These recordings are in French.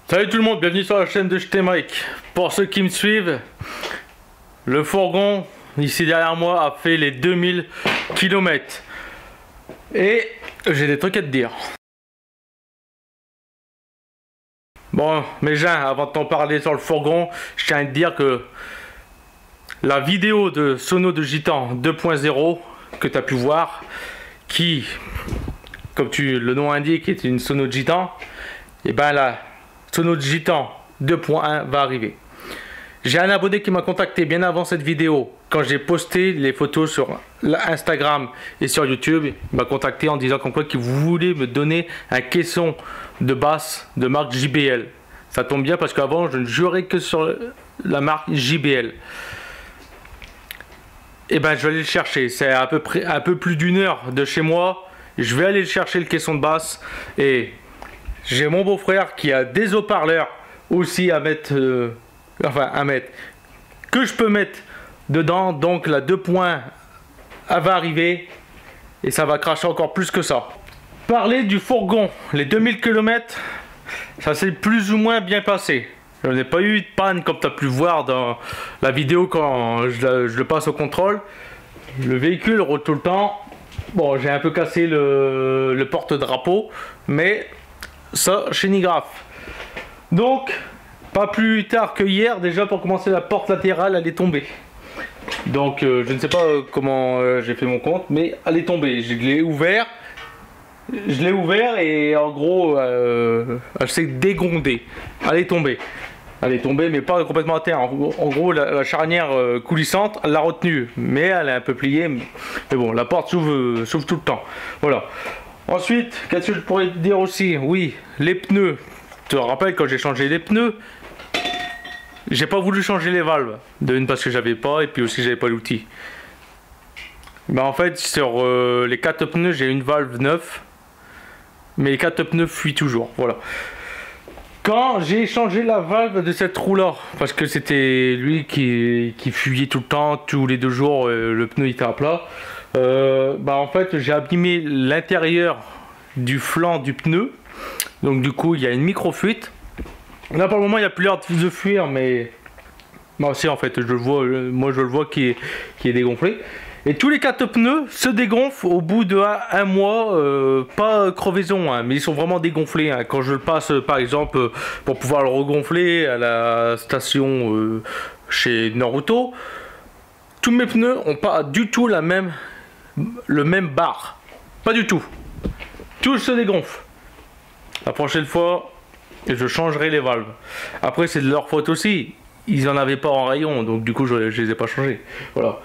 Salut tout le monde, bienvenue sur la chaîne de JT Mike. Pour ceux qui me suivent, le fourgon ici derrière moi a fait les 2000 km. Et j'ai des trucs à te dire. Bon, mais Jean, avant de t'en parler sur le fourgon, je tiens à te dire que la vidéo de Sono de Gitan 2.0 que tu as pu voir, qui, comme le nom indique, est une Sono de Gitan, et ben la Sono de Gitan 2.1 va arriver. J'ai un abonné qui m'a contacté bien avant cette vidéo, quand j'ai posté les photos sur Instagram et sur YouTube. Il m'a contacté en disant comme quoi qu'il voulait me donner un caisson de basse de marque JBL. Ça tombe bien parce qu'avant je ne jurais que sur la marque JBL. Et ben je vais aller le chercher, c'est à peu près un peu plus d'une heure de chez moi. Je vais aller chercher le caisson de basse et j'ai mon beau-frère qui a des haut-parleurs aussi à mettre, que je peux mettre dedans. Donc la 2.1 va arriver et ça va cracher encore plus que ça. Parler du fourgon, les 2000 km, ça s'est plus ou moins bien passé. Je n'ai pas eu de panne comme tu as pu voir dans la vidéo quand je le passe au contrôle. Le véhicule roule tout le temps. Bon, j'ai un peu cassé le porte-drapeau, mais ça, chez Nigraf. Donc, pas plus tard que hier, déjà pour commencer, la porte latérale, elle est tombée. Donc, je ne sais pas comment j'ai fait mon compte, mais elle est tombée. Je l'ai ouvert. Et en gros, elle s'est dégondée. Elle est tombée. Elle est tombée, mais pas complètement à terre. En gros, la charnière coulissante, elle l'a retenue. Mais elle est un peu pliée. Mais bon, la porte s'ouvre tout le temps. Voilà. Ensuite, qu'est-ce que je pourrais te dire aussi? Oui, les pneus. Tu te rappelles quand j'ai changé les pneus, j'ai pas voulu changer les valves. D'une parce que j'avais pas, et puis aussi j'avais pas l'outil. Mais en fait, sur les 4 pneus, j'ai une valve neuve. Mais les 4 pneus fuient toujours. Voilà. Quand j'ai changé la valve de cette roue là, parce que c'était lui qui fuyait tout le temps, tous les 2 jours, le pneu était à plat. En fait j'ai abîmé l'intérieur du flanc du pneu, donc du coup il y a une micro fuite. Là pour le moment il n'y a plus l'air de fuir, mais moi aussi en fait je le vois, moi je le vois qui est dégonflé. Et tous les 4 pneus se dégonflent au bout de un mois, pas crevaison, hein, mais ils sont vraiment dégonflés. Hein. Quand je le passe par exemple pour pouvoir le regonfler à la station chez Naruto, tous mes pneus n'ont pas du tout le même bar. Pas du tout. Tous se dégonflent. La prochaine fois, je changerai les valves. Après, c'est de leur faute aussi. Ils n'en avaient pas en rayon, donc du coup, je les ai pas changés. Voilà.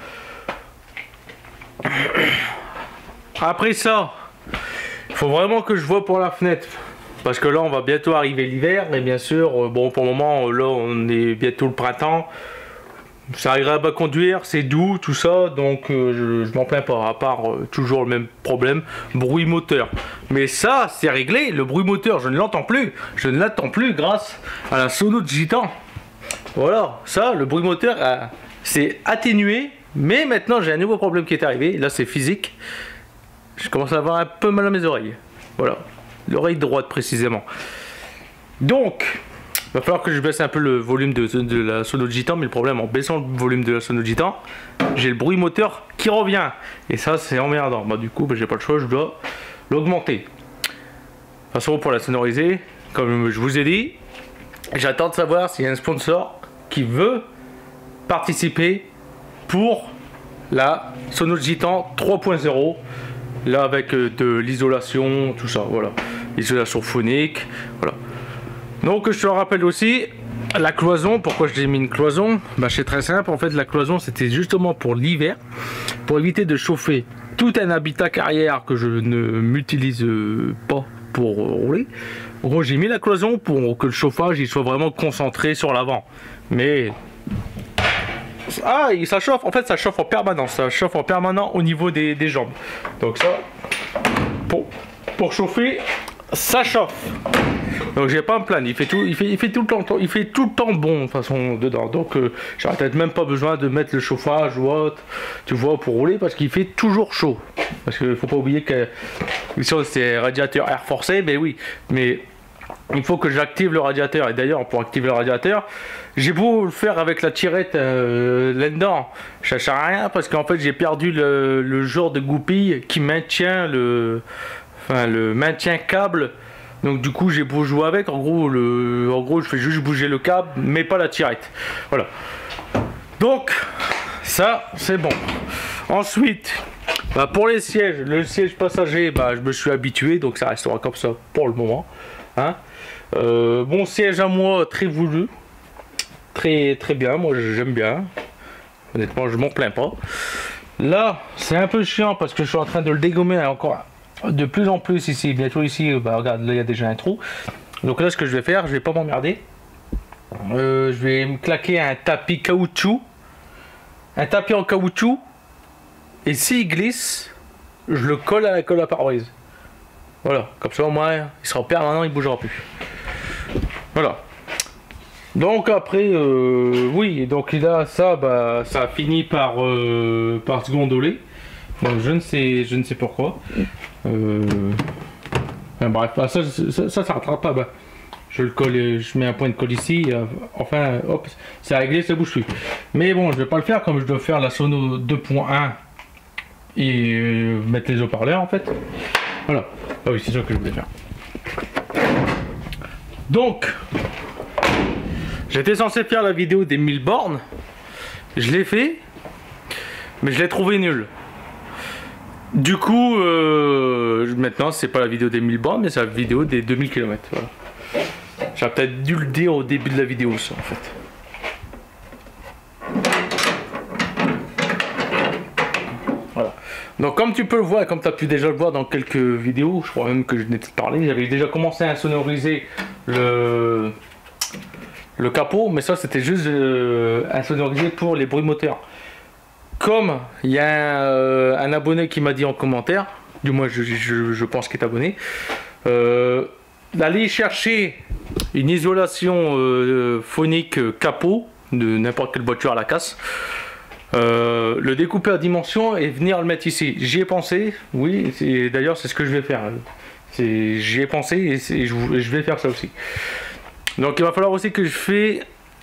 Après ça, il faut vraiment que je vois pour la fenêtre. Parce que là, on va bientôt arriver l'hiver. Et bien sûr, bon, pour le moment, là, on est bientôt le printemps. C'est agréable à conduire, c'est doux, tout ça, donc je m'en plains pas, à part toujours le même problème, bruit moteur. Mais ça, c'est réglé, le bruit moteur, je ne l'entends plus. Je ne l'attends plus grâce à la Sono de Gitan. Voilà, ça, le bruit moteur, c'est atténué, mais maintenant j'ai un nouveau problème qui est arrivé, là c'est physique. Je commence à avoir un peu mal à mes oreilles. Voilà, l'oreille droite précisément. Donc, il va falloir que je baisse un peu le volume de la Sono de Gitan, mais le problème en baissant le volume de la Sono de Gitan, j'ai le bruit moteur qui revient. Et ça, c'est emmerdant. Du coup, j'ai pas le choix, je dois l'augmenter. De toute façon, pour la sonoriser, comme je vous ai dit, j'attends de savoir s'il y a un sponsor qui veut participer pour la Sono de Gitan 3.0. Là, avec de l'isolation, tout ça, voilà. Isolation phonique, voilà. Donc je te rappelle aussi la cloison. Pourquoi j'ai mis une cloison? C'est très simple, en fait la cloison c'était justement pour l'hiver, pour éviter de chauffer tout un habitat carrière que je ne m'utilise pas pour rouler. Donc j'ai mis la cloison pour que le chauffage il soit vraiment concentré sur l'avant. Mais ça chauffe, en fait ça chauffe en permanence, ça chauffe en permanence au niveau des jambes. Donc ça, pour chauffer, ça chauffe. Donc j'ai pas un plan, il fait tout le temps bon de toute façon dedans. Donc j'aurais peut-être même pas besoin de mettre le chauffage ou autre, tu vois, pour rouler, parce qu'il fait toujours chaud. Parce qu'il faut pas oublier que ici c'est radiateur air forcé, mais oui, mais il faut que j'active le radiateur. Et d'ailleurs, pour activer le radiateur, j'ai beau le faire avec la tirette là-dedans, ça sert à rien parce qu'en fait j'ai perdu le genre de goupille qui maintient le maintien câble. Donc du coup j'ai beau jouer avec, en gros je fais juste bouger le câble, mais pas la tirette. Voilà. Donc ça c'est bon. Ensuite, pour les sièges, le siège passager, je me suis habitué, donc ça restera comme ça pour le moment. Hein. Mon siège à moi, très voulu, très bien, moi j'aime bien. Honnêtement, je m'en plains pas. Là, c'est un peu chiant parce que je suis en train de le dégommer encore de plus en plus ici. Bientôt ici, regarde, là il y a déjà un trou. Donc là, ce que je vais faire, je vais pas m'emmerder. Je vais me claquer un tapis caoutchouc, un tapis en caoutchouc. Et s'il glisse, je le colle à la colle à pare-brise. Voilà, comme ça au moins il sera permanent, il bougera plus. Voilà. Donc après, oui, donc là ça, ça a fini par se gondoler. Donc je ne sais pourquoi. Bref, ça rattrape pas. Je le colle, je mets un point de colle ici. Enfin, hop, c'est réglé, ça bouge plus. Mais bon, je vais pas le faire comme je dois faire la Sono 2.1 et mettre les haut-parleurs en fait. Voilà. Ah oui, c'est ça que je voulais faire. Donc, j'étais censé faire la vidéo des 1000 bornes. Je l'ai fait, mais je l'ai trouvé nul. Du coup, maintenant, c'est pas la vidéo des 1000 bornes, mais c'est la vidéo des 2000 km. Voilà. J'aurais peut-être dû le dire au début de la vidéo, ça, en fait. Voilà. Donc comme tu peux le voir, comme tu as pu déjà le voir dans quelques vidéos, je crois même que je n'ai pas parlé, j'avais déjà commencé à sonoriser le capot, mais ça c'était juste à sonoriser pour les bruits moteurs. Comme il y a un abonné qui m'a dit en commentaire, du moins je pense qu'il est abonné, d'aller chercher une isolation phonique capot de n'importe quelle voiture à la casse. Le découper à dimension et venir le mettre ici. J'y ai pensé, oui, d'ailleurs c'est ce que je vais faire. J'y ai pensé et je vais faire ça aussi. Donc il va falloir aussi que je fais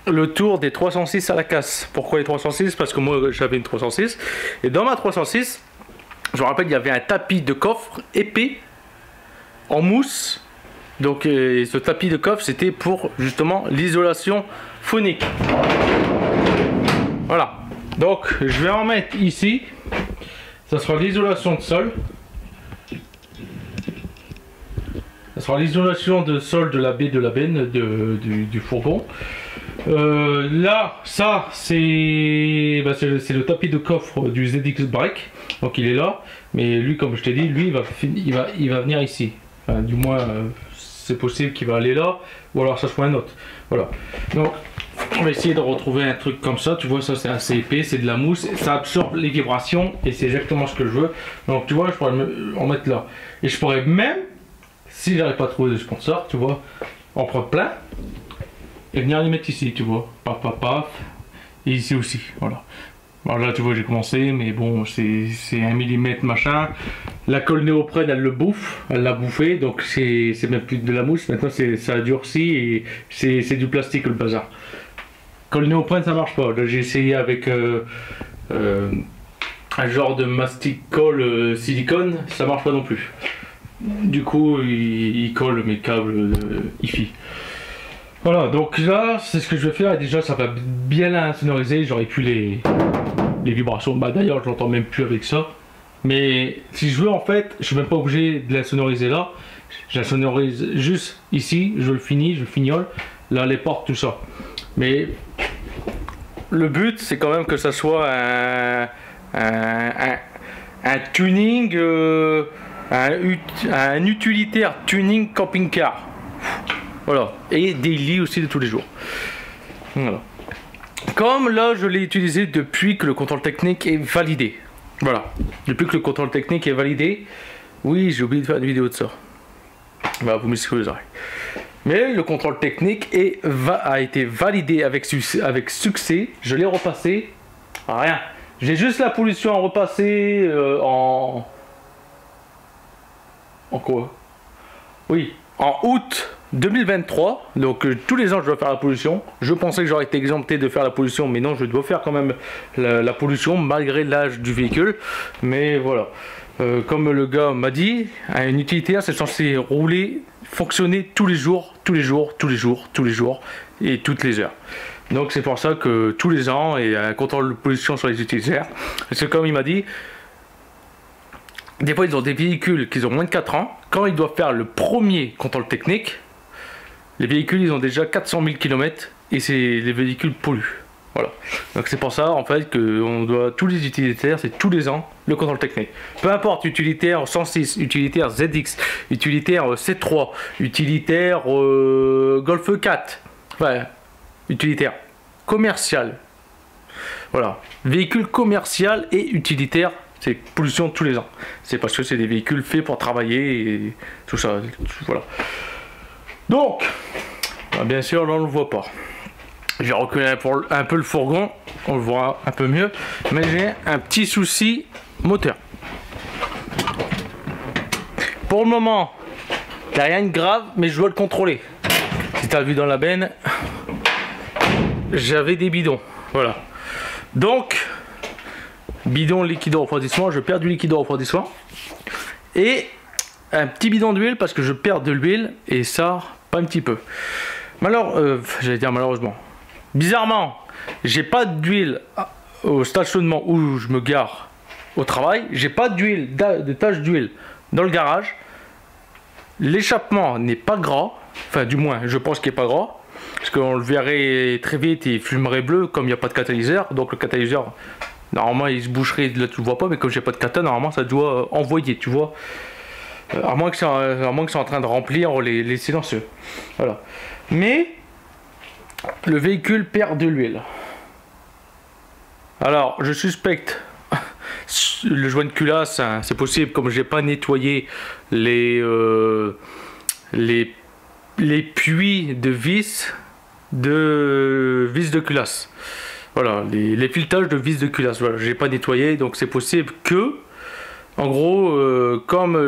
le tour des 306 à la casse. Pourquoi les 306? Parce que moi j'avais une 306 et dans ma 306, je me rappelle il y avait un tapis de coffre épais en mousse. Donc ce tapis de coffre c'était pour justement l'isolation phonique. Voilà. Donc je vais en mettre ici, ça sera l'isolation de sol, ça sera l'isolation de sol de la baie de la benne du fourgon. Là, ça c'est le tapis de coffre du ZX Break, donc il est là, mais lui comme je t'ai dit, lui il va venir ici, enfin, du moins c'est possible qu'il va aller là, ou alors ça soit un autre. Voilà. Donc on va essayer de retrouver un truc comme ça, tu vois, ça c'est assez épais, c'est de la mousse, ça absorbe les vibrations et c'est exactement ce que je veux. Donc tu vois, je pourrais en mettre là. Et je pourrais même, si j'arrive pas à trouver de sponsor, tu vois, en prendre plein et venir les mettre ici, tu vois, paf paf paf, et ici aussi, voilà. Alors là tu vois j'ai commencé, mais bon c'est 1 mm machin. La colle néoprène elle le bouffe, elle l'a bouffé, donc c'est même plus de la mousse, maintenant ça a durci et c'est du plastique le bazar. Colle néoprène ça marche pas, là j'ai essayé avec un genre de mastic colle silicone, ça marche pas non plus. Du coup il colle mes câbles hi-fi. Voilà, donc là c'est ce que je vais faire, et déjà ça va bien la sonoriser, j'aurais pu les vibrations, d'ailleurs je l'entends même plus avec ça. Mais si je veux en fait, je suis même pas obligé de la sonoriser là, je la sonorise juste ici, je le finis, je fignole, là les portes, tout ça. Mais le but c'est quand même que ça soit un tuning, un utilitaire tuning camping-car. Voilà, et des lits aussi de tous les jours. Voilà. Comme là je l'ai utilisé depuis que le contrôle technique est validé. Voilà, depuis que le contrôle technique est validé. Oui, j'ai oublié de faire une vidéo de ça. Vous m'excuserez. Mais le contrôle technique a été validé avec succès. Je l'ai repassé. Rien. J'ai juste la pollution à repasser en quoi? Oui, en août 2023, donc tous les ans je dois faire la pollution. Je pensais que j'aurais été exempté de faire la pollution, mais non, je dois faire quand même la pollution malgré l'âge du véhicule. Mais voilà, comme le gars m'a dit, un utilitaire c'est censé rouler, fonctionner tous les jours, tous les jours, tous les jours, tous les jours et toutes les heures. Donc c'est pour ça que tous les ans, il y a un contrôle de pollution sur les utilitaires. C'est comme il m'a dit, des fois ils ont des véhicules qui ont moins de 4 ans, quand ils doivent faire le premier contrôle technique, les véhicules ils ont déjà 400 000 km et les véhicules polluent. Voilà. Donc c'est pour ça en fait que on doit, tous les utilitaires, c'est tous les ans le contrôle technique. Peu importe, utilitaire 106, utilitaire ZX, utilitaire C3, utilitaire Golf 4, enfin, utilitaire commercial. Voilà. Véhicule commercial et utilitaire, c'est pollution tous les ans. C'est parce que c'est des véhicules faits pour travailler et tout ça. Voilà. Donc, bien sûr, là on ne le voit pas. J'ai reculé un peu le fourgon, on le voit un peu mieux, mais j'ai un petit souci moteur. Pour le moment, il n'y a rien de grave, mais je dois le contrôler. Si tu as vu dans la benne, j'avais des bidons. Voilà. Donc, bidon liquide au refroidissement, je perds du liquide au refroidissement. Et un petit bidon d'huile parce que je perds de l'huile et ça, pas un petit peu. J'allais dire malheureusement. Bizarrement, j'ai pas d'huile au stationnement où je me gare au travail. J'ai pas d'huile, de tache d'huile dans le garage. L'échappement n'est pas gras. Enfin, du moins, je pense qu'il n'est pas gras. Parce qu'on le verrait très vite et il fumerait bleu comme il n'y a pas de catalyseur. Donc le catalyseur, normalement, il se boucherait, là tu le vois pas. Mais comme j'ai pas de cata, normalement, ça doit envoyer, tu vois. À moins que c'est en train de remplir les silencieux. Voilà. Mais le véhicule perd de l'huile. Alors, je suspecte le joint de culasse, hein, c'est possible, comme j'ai pas nettoyé les puits de vis de culasse. Voilà, les filetages de vis de culasse. Voilà, j'ai pas nettoyé, donc c'est possible que, en gros, comme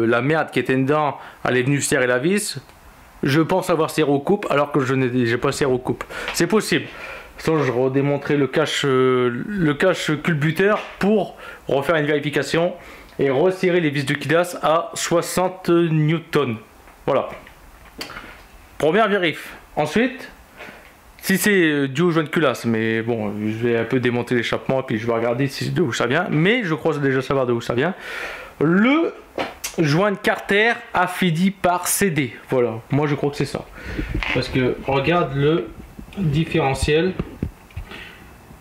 la merde qui était dedans, elle est venue serrer la vis, je pense avoir serré aux coupes alors que je n'ai pas serré aux coupes. C'est possible. Sinon, je redémontrerai le cache culbuteur pour refaire une vérification et resserrer les vis de culasse à 60 newtons. Voilà. Première vérif. Ensuite, si c'est dû au joint de culasse, mais bon, je vais un peu démonter l'échappement et puis je vais regarder d'où ça vient. Mais je crois déjà savoir d'où ça vient. Le joint de carter affaibli par CD. Voilà, moi je crois que c'est ça. Parce que regarde le différentiel.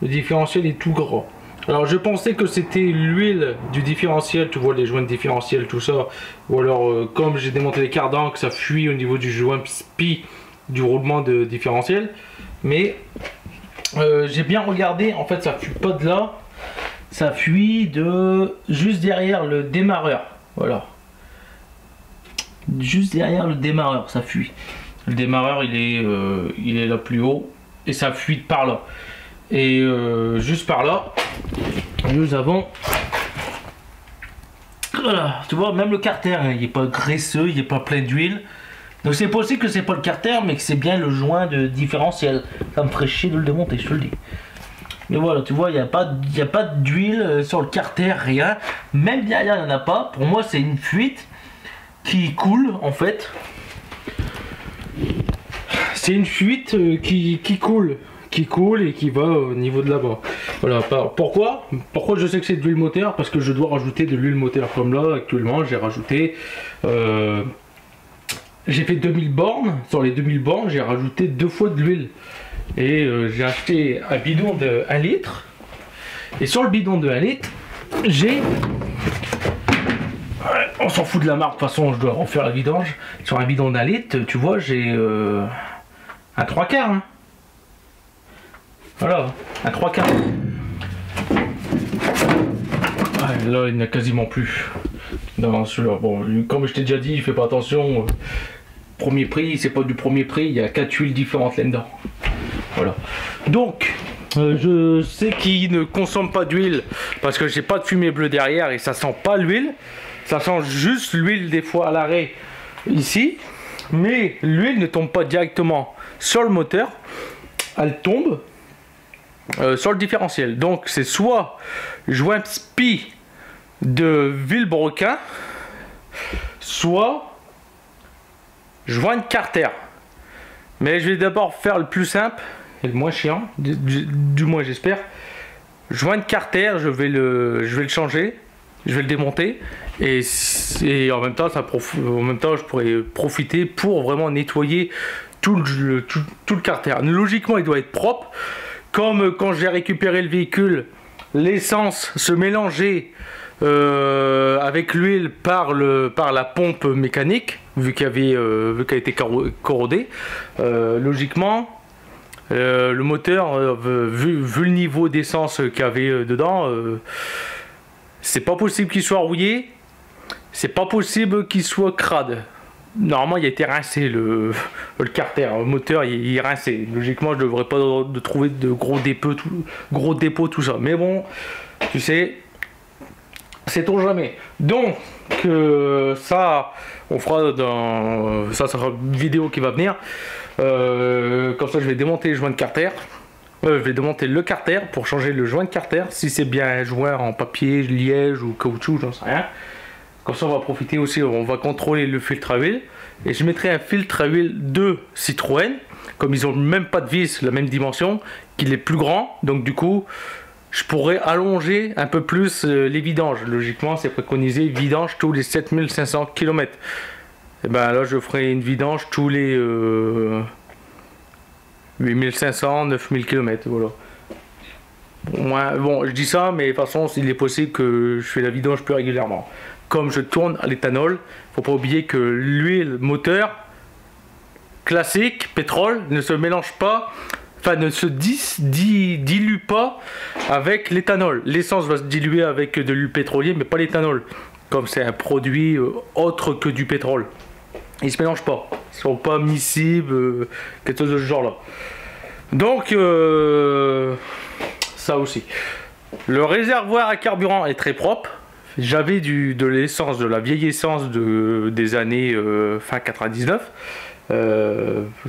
Le différentiel est tout gras. Alors je pensais que c'était l'huile du différentiel, tu vois les joints de différentiel, tout ça. Ou alors comme j'ai démonté les cardans, que ça fuit au niveau du joint SPI du roulement de différentiel. Mais j'ai bien regardé, en fait ça fuit pas de là. Ça fuit de juste derrière le démarreur. Voilà. Juste derrière le démarreur, ça fuit. Le démarreur il est là plus haut et ça fuit par là. Et juste par là, nous avons, voilà, tu vois, même le carter, hein, il n'est pas graisseux, il n'est pas plein d'huile. Donc c'est possible que c'est pas le carter, mais que c'est bien le joint de différentiel. Ça me ferait chier de le démonter, je te le dis. Mais voilà, tu vois, il n'y a pas d'huile sur le carter, rien. Même derrière, il n'y en a pas. Pour moi, c'est une fuite qui coule, en fait. C'est une fuite qui coule et qui va au niveau de là-bas. Voilà. Pourquoi je sais que c'est de l'huile moteur? Parce que je dois rajouter de l'huile moteur. Comme là, actuellement, j'ai rajouté... j'ai fait 2000 bornes. Sur les 2000 bornes, j'ai rajouté 2 fois de l'huile. Et j'ai acheté un bidon de 1 litre. Et sur le bidon de 1 litre, j'ai... On s'en fout de la marque, de toute façon, je dois refaire la vidange. Sur un bidon d'1 litre, tu vois, j'ai un 3 quarts. Hein. Voilà, un 3 quarts. Ouais, là, il n'y en a quasiment plus. Dans celui-là. Bon, comme je t'ai déjà dit, fais pas attention. Premier prix, c'est pas du premier prix, il y a 4 huiles différentes là-dedans. Voilà. Donc, je sais qu'il ne consomme pas d'huile parce que j'ai pas de fumée bleue derrière et ça sent pas l'huile. Ça sent juste l'huile des fois à l'arrêt ici. mais l'huile ne tombe pas directement sur le moteur, elle tombe sur le différentiel. Donc c'est soit joint spi de Villebrequin, soit joint Carter. Mais je vais d'abord faire le plus simple et le moins chiant, du moins j'espère. Joint Carter, je vais le changer, je vais le démonter et en même temps je pourrais profiter pour vraiment nettoyer tout le carter. Logiquement il doit être propre, comme quand j'ai récupéré le véhicule, l'essence se mélangeait avec l'huile par la pompe mécanique, vu qu'elle a été corrodée. Logiquement le moteur, vu le niveau d'essence qu'il y avait dedans, c'est pas possible qu'il soit rouillé, c'est pas possible qu'il soit crade. Normalement il a été rincé le carter, le moteur il est rincé. Logiquement je devrais pas trouver de gros dépôts tout ça, mais bon, tu sais, sait-on jamais. Donc ça on fera ça sera une vidéo qui va venir. Comme ça je vais démonter le joint de carter, je vais démonter le carter pour changer le joint de carter, si c'est bien un joint en papier, liège ou caoutchouc, j'en sais rien. Comme ça on va profiter aussi, on va contrôler le filtre à huile, et je mettrai un filtre à huile de Citroën, comme ils ont même pas de vis, la même dimension, qu'il est plus grand, donc du coup je pourrais allonger un peu plus les vidanges. Logiquement c'est préconisé vidange tous les 7500 km. Et ben là je ferai une vidange tous les 8500, 9000 km, voilà. Bon, je dis ça, mais de toute façon il est possible que je fais la vidange plus régulièrement. Comme je tourne à l'éthanol, faut pas oublier que l'huile moteur classique, pétrole, ne se mélange pas, enfin ne se dilue pas avec l'éthanol. L'essence va se diluer avec de l'huile pétrolière, mais pas l'éthanol, comme c'est un produit autre que du pétrole. Ils se mélangent pas, ils sont pas miscibles, quelque chose de ce genre là. Donc ça aussi. Le réservoir à carburant est très propre. J'avais de l'essence, de la vieille essence des années fin 99,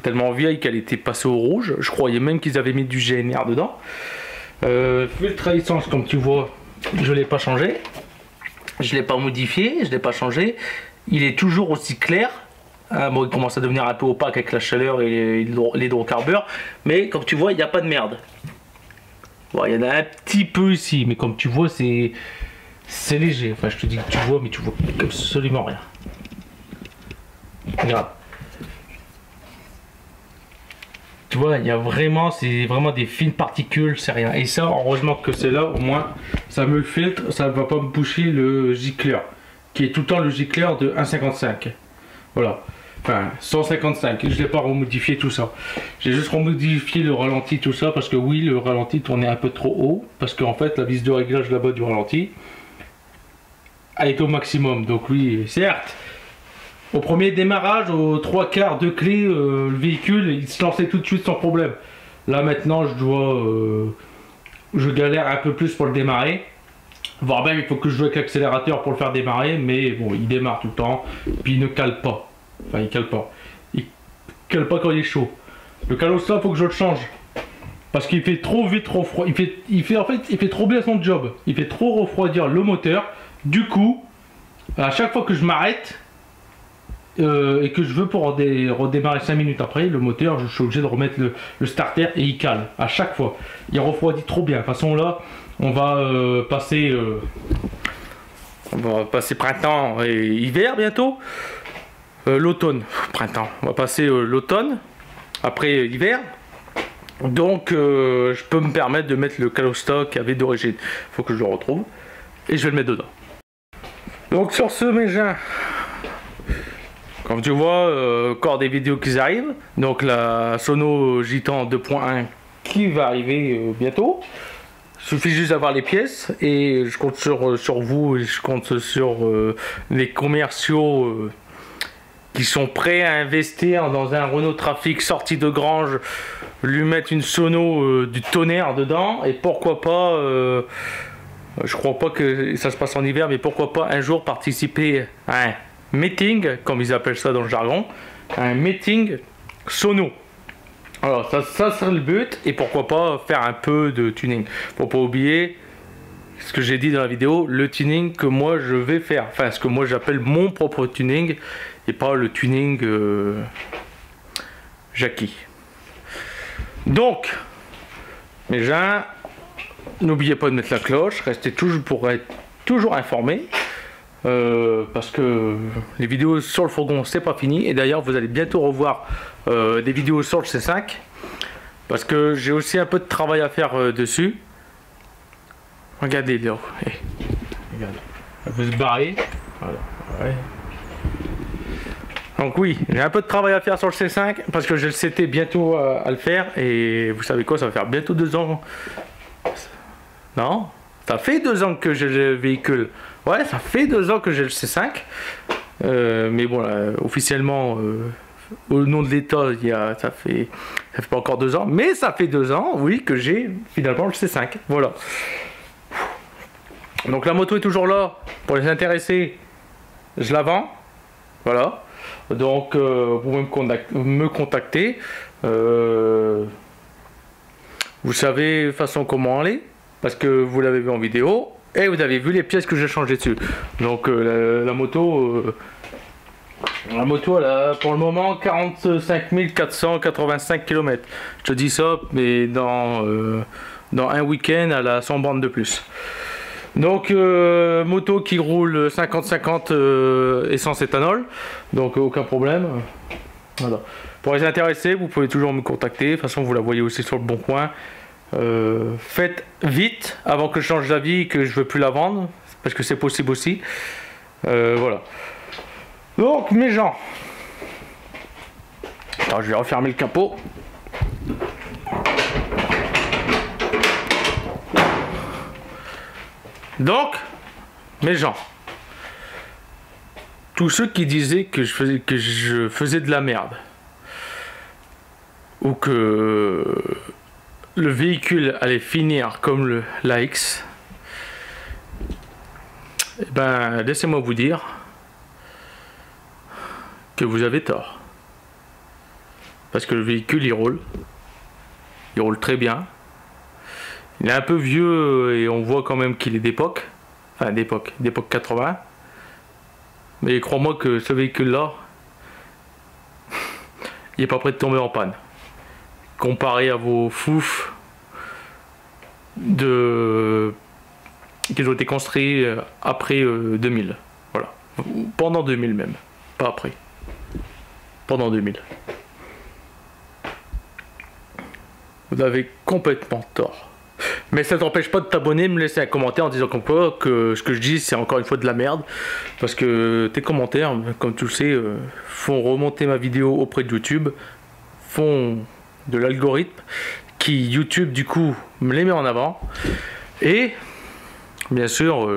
tellement vieille qu'elle était passée au rouge. Je croyais même qu'ils avaient mis du GNR dedans. Filtre à essence, comme tu vois, je l'ai pas changé, je l'ai pas modifié, je l'ai pas changé. Il est toujours aussi clair. Bon, il commence à devenir un peu opaque avec la chaleur et l'hydrocarbure, mais comme tu vois, il n'y a pas de merde. Bon, il y en a un petit peu ici, mais comme tu vois, c'est léger. Enfin, je te dis que tu vois, mais tu vois absolument rien. Regarde. Tu vois, il y a vraiment, c'est vraiment des fines particules, c'est rien. Et ça, heureusement que c'est là, au moins, ça me le filtre, ça ne va pas me boucher le gicleur, qui est tout le temps le gicleur de 1,55. Voilà. Enfin, 155, je ne l'ai pas remodifié tout ça. J'ai juste remodifié le ralenti, tout ça, parce que oui, le ralenti tournait un peu trop haut, parce qu'en fait, la vis de réglage là-bas du ralenti, elle est au maximum. Donc oui, certes, au premier démarrage, aux 3/4 de clé, le véhicule, il se lançait tout de suite sans problème. Là maintenant, je galère un peu plus pour le démarrer. Voire même, il faut que je joue avec l'accélérateur pour le faire démarrer, mais bon, il démarre tout le temps, puis il ne cale pas. Enfin, il cale pas. Il cale pas quand il est chaud. Le calostat, il faut que je le change. Parce qu'il fait trop vite, trop froid. En fait, il fait trop bien son job. Il fait trop refroidir le moteur. Du coup, à chaque fois que je m'arrête et que je veux pour redémarrer 5 minutes après, le moteur, je suis obligé de remettre le starter et il cale. À chaque fois. Il refroidit trop bien. De toute façon, là, on va passer printemps et hiver bientôt. L'automne, printemps, on va passer l'automne, après l'hiver, donc je peux me permettre de mettre le calostat qu'il y avait d'origine. Il faut que je le retrouve et je vais le mettre dedans. Donc sur ce, mes gens, comme tu vois, encore des vidéos qui arrivent. Donc la Sono Gitan 2.1 qui va arriver bientôt. Il suffit juste d'avoir les pièces et je compte sur vous et je compte sur les commerciaux qui sont prêts à investir dans un Renault Trafic sorti de grange, lui mettre une sono du tonnerre dedans, et pourquoi pas, je crois pas que ça se passe en hiver, mais pourquoi pas un jour participer à un meeting, comme ils appellent ça dans le jargon, un meeting sono. Alors ça c'est le but, et pourquoi pas faire un peu de tuning. Faut pas oublier ce que j'ai dit dans la vidéo, le tuning que moi je vais faire, enfin ce que moi j'appelle mon propre tuning, et pas le tuning Jackie. Donc mes gens, n'oubliez pas de mettre la cloche, restez toujours pour être toujours informé. Parce que les vidéos sur le fourgon c'est pas fini, et d'ailleurs vous allez bientôt revoir des vidéos sur le C5 parce que j'ai aussi un peu de travail à faire dessus. Regardez là, hey. Regardez, elle veut se barrer. Voilà. Ouais. Donc oui, j'ai un peu de travail à faire sur le C5 parce que j'ai le CT bientôt à le faire, et vous savez quoi, ça va faire bientôt 2 ans. Non, ça fait 2 ans que j'ai le véhicule. Ouais, ça fait 2 ans que j'ai le C5. Mais bon, là, officiellement, au nom de l'État, ça fait pas encore 2 ans. Mais ça fait 2 ans, oui, que j'ai finalement le C5. Voilà. Donc la moto est toujours là. Pour les intéressés, je la vends. Voilà. Donc, vous pouvez me contacter. Vous savez de toute façon comment aller, parce que vous l'avez vu en vidéo. Et vous avez vu les pièces que j'ai changées dessus. Donc la moto elle a pour le moment 45 485 km. Je te dis ça, mais dans un week-end elle a 100 bornes de plus. Donc moto qui roule 50-50 essence éthanol. Donc aucun problème. Voilà. Pour les intéressés, vous pouvez toujours me contacter. De toute façon vous la voyez aussi sur le bon coin. Faites vite avant que je change d'avis, que je veux plus la vendre, parce que c'est possible aussi. Voilà. Donc mes gens, alors, je vais refermer le capot. Donc mes gens, tous ceux qui disaient que je faisais de la merde, ou que le véhicule allait finir comme la X, eh ben, laissez-moi vous dire que vous avez tort. Parce que le véhicule, il roule très bien. Il est un peu vieux et on voit quand même qu'il est d'époque. Enfin, d'époque 80. Mais crois-moi que ce véhicule-là, il est pas prêt de tomber en panne. Comparé à vos fouf qui ont été construits après 2000. Voilà. Pendant 2000 même. Pas après. Pendant 2000. Vous avez complètement tort. Mais ça ne t'empêche pas de t'abonner, me laisser un commentaire en disant comme quoi que ce que je dis c'est encore une fois de la merde. Parce que tes commentaires, comme tu le sais, font remonter ma vidéo auprès de YouTube. Font de l'algorithme qui YouTube du coup me les met en avant, et bien sûr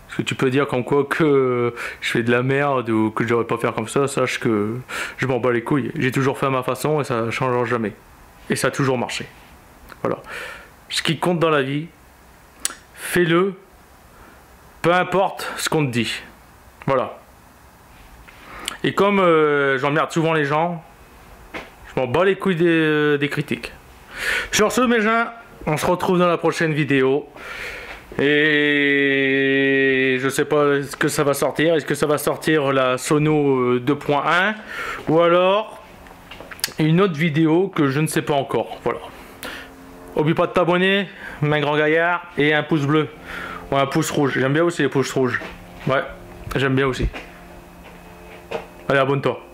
ce que tu peux dire comme quoi que je fais de la merde ou que je devrais pas faire comme ça, sache que je m'en bats les couilles. J'ai toujours fait à ma façon et ça ne changera jamais, et ça a toujours marché. Voilà, ce qui compte dans la vie, fais-le, peu importe ce qu'on te dit. Voilà. Et comme j'emmerde souvent les gens, je m'en bats les couilles des critiques. Sur ce mes gens, on se retrouve dans la prochaine vidéo. Et je sais pas ce que ça va sortir. Est-ce que ça va sortir la Sono 2.1 ou alors une autre vidéo que je ne sais pas encore. Voilà. N'oublie pas de t'abonner, un grand gaillard, et un pouce bleu. Ou un pouce rouge. J'aime bien aussi les pouces rouges. Ouais, j'aime bien aussi. Allez, abonne-toi.